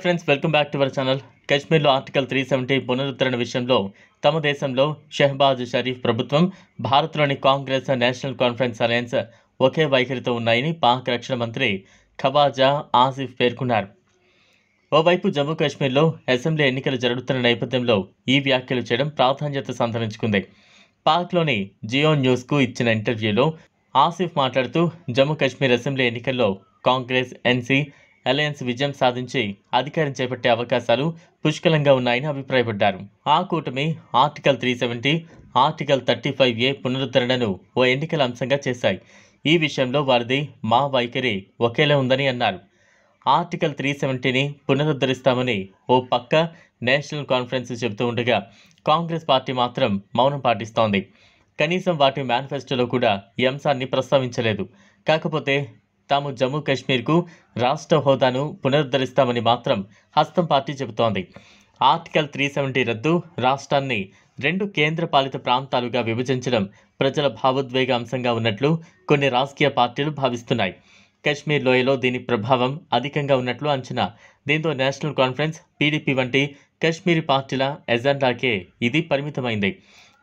Friends, welcome back to our channel. కశ్మీర్లో article 370 పునరుద్ధరణ విషయంలో తమ దేశంలో షెహబాజ్ షరీఫ్ ప్రభుత్వం, భారత్లోని కాంగ్రెస్ నేషనల్ కాన్ఫరెన్స్ అలయన్స్ ఒకే వైఖరితో ఉన్నాయని పాక్ రక్షణ మంత్రి ఖవాజా ఆసిఫ్ పేర్కొన్నారు. ఓవైపు జమ్మూ కాశ్మీర్లో అసెంబ్లీ ఎన్నికలు జరుగుతున్న నేపథ్యంలో ఈ వ్యాఖ్యలు చేయడం ప్రాధాన్యత సంతరించుకుంది. పాక్లోని జియో న్యూస్కు ఇచ్చిన ఇంటర్వ్యూలో ఆసిఫ్ మాట్లాడుతూ, జమ్మూ కాశ్మీర్ అసెంబ్లీ ఎన్నికల్లో కాంగ్రెస్ ఎన్సీ అలయన్స్ విజయం సాధించి అధికారం చేపట్టే అవకాశాలు పుష్కలంగా ఉన్నాయని అభిప్రాయపడ్డారు. ఆ కూటమి ఆర్టికల్ 370, ఆర్టికల్ 35A పునరుద్ధరణను ఓ ఎన్నికల అంశంగా చేశాయి. ఈ విషయంలో వారిది మా వైఖరి ఒకేలా ఉందని అన్నారు. ఆర్టికల్ 370ని పునరుద్ధరిస్తామని ఓ పక్క నేషనల్ కాన్ఫరెన్స్ చెబుతూ ఉండగా, కాంగ్రెస్ పార్టీ మాత్రం మౌనం పాటిస్తోంది. కనీసం వాటి మేనిఫెస్టోలో కూడా ఈ అంశాన్ని ప్రస్తావించలేదు. కాకపోతే తాము జమ్మూ కాశ్మీర్కు రాష్ట్ర హోదాను పునరుద్ధరిస్తామని మాత్రం హస్తం పార్టీ చెబుతోంది. ఆర్టికల్ 370 రద్దు, రాష్ట్రాన్ని 2 కేంద్రపాలిత ప్రాంతాలుగా విభజించడం ప్రజల భావోద్వేగ అంశంగా ఉన్నట్లు కొన్ని రాజకీయ పార్టీలు భావిస్తున్నాయి. కశ్మీర్ లోయలో దీని ప్రభావం అధికంగా ఉన్నట్లు అంచనా. దీంతో నేషనల్ కాన్ఫరెన్స్, పీడీపీ వంటి కశ్మీరీ పార్టీల ఎజెండాకే ఇది పరిమితమైంది.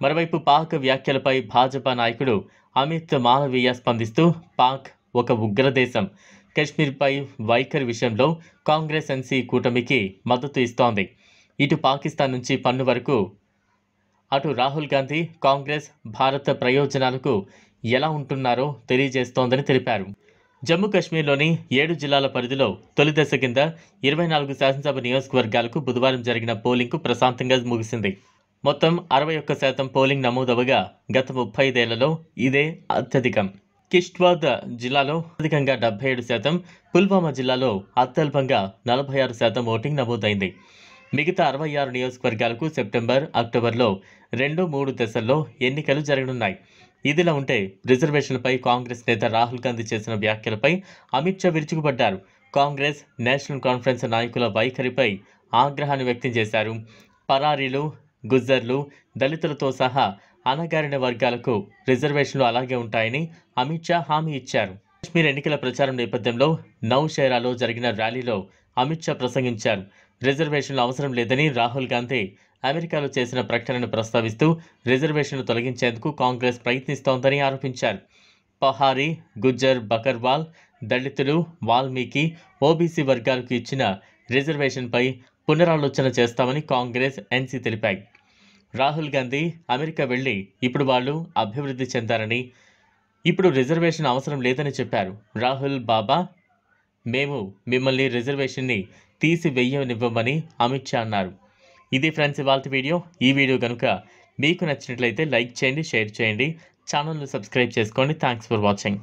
మరోవైపు పాక్ వ్యాఖ్యలపై భాజపా నాయకుడు అమిత్ మాలవీయ స్పందిస్తూ, పాక్ ఒక ఉగ్రదేశం, కశ్మీర్పై వైఖరి విషయంలో కాంగ్రెస్ ఎన్సీ కూటమికి మద్దతు ఇస్తోంది. ఇటు పాకిస్తాన్ నుంచి పన్ను వరకు అటు రాహుల్ గాంధీ కాంగ్రెస్ భారత ప్రయోజనాలకు ఎలా ఉంటున్నారో తెలియజేస్తోందని తెలిపారు. జమ్మూ కాశ్మీర్లోని 7 జిల్లాల పరిధిలో తొలి దశ కింద 24 శాసనసభ నియోజకవర్గాలకు బుధవారం జరిగిన పోలింగ్కు ప్రశాంతంగా ముగిసింది. మొత్తం 61% పోలింగ్ నమోదవగా గత 35 ఏళ్లలో ఇదే అత్యధికం. కిష్ట్వార్ జిల్లాలో అధికంగా 77%, పుల్వామా జిల్లాలో అత్యల్పంగా 46% ఓటింగ్ నమోదైంది. మిగతా 66 నియోజకవర్గాలకు సెప్టెంబర్, అక్టోబర్లో 2-3 దశల్లో ఎన్నికలు జరగనున్నాయి. ఇదిలా ఉంటే రిజర్వేషన్లపై కాంగ్రెస్ నేత రాహుల్ గాంధీ చేసిన వ్యాఖ్యలపై అమిత్ షా విరుచుకుపడ్డారు. కాంగ్రెస్ నేషనల్ కాన్ఫరెన్స్ నాయకుల వైఖరిపై ఆగ్రహాన్ని వ్యక్తం చేశారు. పరారీలు, గుజ్జర్లు, దళితులతో సహా అణగారిన వర్గాలకు రిజర్వేషన్లు అలాగే ఉంటాయని అమిత్ షా హామీ ఇచ్చారు. కాశ్మీర్ ఎన్నికల ప్రచారం నేపథ్యంలో నౌషేరాలో జరిగిన ర్యాలీలో అమిత్ షా ప్రసంగించారు. రిజర్వేషన్లు అవసరం లేదని రాహుల్ గాంధీ అమెరికాలో చేసిన ప్రకటనను ప్రస్తావిస్తూ, రిజర్వేషన్లు తొలగించేందుకు కాంగ్రెస్ ప్రయత్నిస్తోందని ఆరోపించారు. పహారీ, గుజ్జర్, బకర్వాల్, దళితులు, వాల్మీకి, ఓబీసీ వర్గాలకు ఇచ్చిన రిజర్వేషన్పై పునరాలోచన చేస్తామని కాంగ్రెస్ ఎన్సీ తెలిపాయి. రాహుల్ గాంధీ అమెరికా వెళ్లి ఇప్పుడు వాళ్ళు అభివృద్ధి చెందారని, ఇప్పుడు రిజర్వేషన్ అవసరం లేదని చెప్పారు. రాహుల్ బాబా, మేము మిమ్మల్ని రిజర్వేషన్ని తీసివేయనివ్వమని అమిత్ షా అన్నారు. ఇది ఫ్రెండ్స్ ఇవాల్టి వీడియో. ఈ వీడియో కనుక మీకు నచ్చినట్లయితే లైక్ చేయండి, షేర్ చేయండి, ఛానల్ను సబ్స్క్రైబ్ చేసుకోండి. Thanks for watching.